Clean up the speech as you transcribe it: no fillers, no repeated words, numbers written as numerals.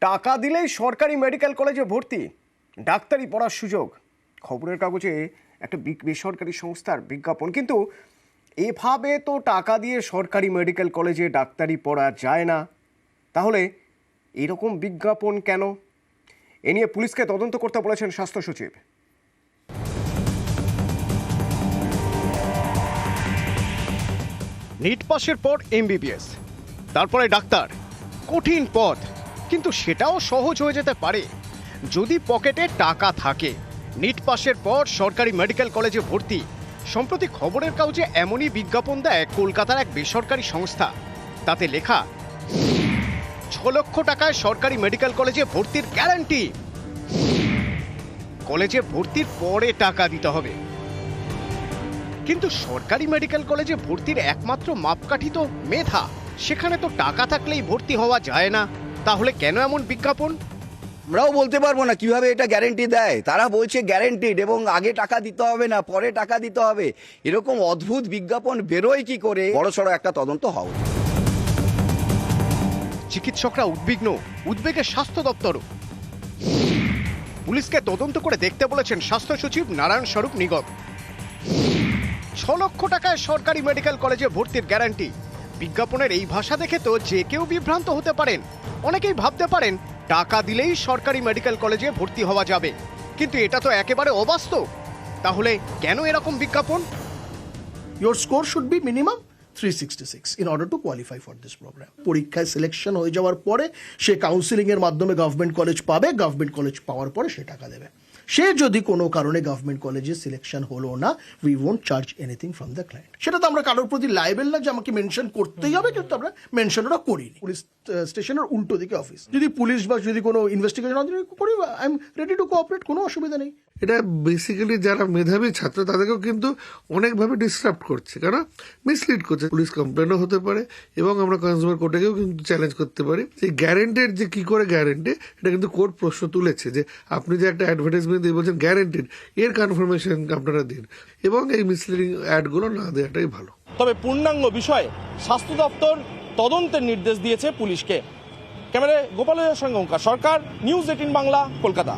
টাকা দিলেই সরকারি মেডিকেল কলেজে ভর্তি, ডাক্তারি পড়ার সুযোগ। খবরের কাগজে একটা বেসরকারি সংস্থার বিজ্ঞাপন, কিন্তু এভাবে তো টাকা দিয়ে সরকারি মেডিকেল কলেজে ডাক্তারি পড়া যায় না। তাহলে এরকম বিজ্ঞাপন কেন? এ নিয়ে পুলিশকে তদন্ত করতে বলেছেন স্বাস্থ্য সচিব। নিট পাসের পর এমবিবিএস, তারপরে ডাক্তার, কঠিন পথ, কিন্তু সেটাও সহজ হয়ে যেতে পারে যদি পকেটে টাকা থাকে। নিট পাসের পর সরকারি মেডিকেল কলেজে ভর্তি। সম্প্রতি খবরের কাগজে এমনই বিজ্ঞাপন দেয় কলকাতার এক বেসরকারি সংস্থা। তাতে লেখা 6 লক্ষ টাকায় সরকারি মেডিকেল কলেজে ভর্তির গ্যারান্টি। কলেজে ভর্তির পরে টাকা দিতে হবে। কিন্তু সরকারি মেডিকেল কলেজে ভর্তির একমাত্র মাপকাঠি তো মেধা। সেখানে তো টাকা থাকলেই ভর্তি হওয়া যায় না। তাহলে কেন এমন বিজ্ঞাপন? আমরাও বলতে পারবো না কিভাবে এটা গ্যারেন্টি দেয়। তারা বলছে গ্যারেন্টিড এবং আগে টাকা দিতে হবে না, পরে টাকা দিতে হবে। এরকম অদ্ভুত বিজ্ঞাপন বেরোয় কি করে? বড়সড় একটা তদন্ত হওয়া। চিকিৎসকরা উদ্বিগ্ন, উদ্বেগে স্বাস্থ্য দপ্তরও। পুলিশকে তদন্ত করে দেখতে বলেছেন স্বাস্থ্য সচিব নারায়ণ স্বরূপ নিগম। 6 লক্ষ টাকায় সরকারি মেডিকেল কলেজে ভর্তির গ্যারান্টি। বিজ্ঞাপনের এই ভাষা দেখে তো যে কেউ বিভ্রান্ত হতে পারেন। অনেকেই ভাবতে পারেন টাকা দিলেই সরকারি মেডিকেল কলেজে ভর্তি হওয়া যাবে, কিন্তু এটা তো একেবারে অবাস্তব। তাহলে কেন এরকম বিজ্ঞাপন? Your score should be minimum 366 in order to qualify for this program. পরীক্ষায় সিলেকশন হয়ে যাওয়ার পরে সে কাউন্সিলিং এর মাধ্যমে গভর্নমেন্ট কলেজ পাবে, গভর্নমেন্ট কলেজ পাওয়ার পরে সে টাকা দেবে। সে যদি কোনো কারণে গভর্নমেন্ট কলেজে সিলেকশন হলো না, we won't charge anything from the client. সেটা তো আমরা কারোর প্রতি লাইবেল না যে আমাকে মেনশন করতেই হবে, কিন্তু আমরা মেনশন ওরা করিনি। পুলিশ স্টেশনের উল্টো দিকে অফিস। যদি পুলিশ বা যদি কোনো ইনভেস্টিগেশন করি, I am ready to cooperate, কোনো অসুবিধা নেই। এটা বেসিক্যালি যারা মেধাবী ছাত্র তাদেরকেও কিন্তু অনেকভাবে ডিস্টার্ব করছে, কারণ মিসলিড করছে। পুলিশ কমপ্লেনও হতে পারে এবং আমরা কনজিউমার কোর্টেকেও কিন্তু চ্যালেঞ্জ করতে পারি। যে গ্যারেন্টেড যে কি করে গ্যারেন্টি, এটা কিন্তু কোর্ট প্রশ্ন তুলেছে যে আপনি যে একটা অ্যাডভার্টাইজমেন্ট দিয়ে বলছেন গ্যারেন্টেড, এর কনফার্মেশন আপনারা দিন এবং এই মিসলিডিং অ্যাডগুলো না দেওয়াটাই ভালো। তবে পূর্ণাঙ্গ বিষয়ে স্বাস্থ্য দপ্তর তদন্তের নির্দেশ দিয়েছে পুলিশকে। ক্যামেরায় গোপালের সঙ্গে ওঙ্কার সরকার, নিউজ 18 বাংলা, কলকাতা।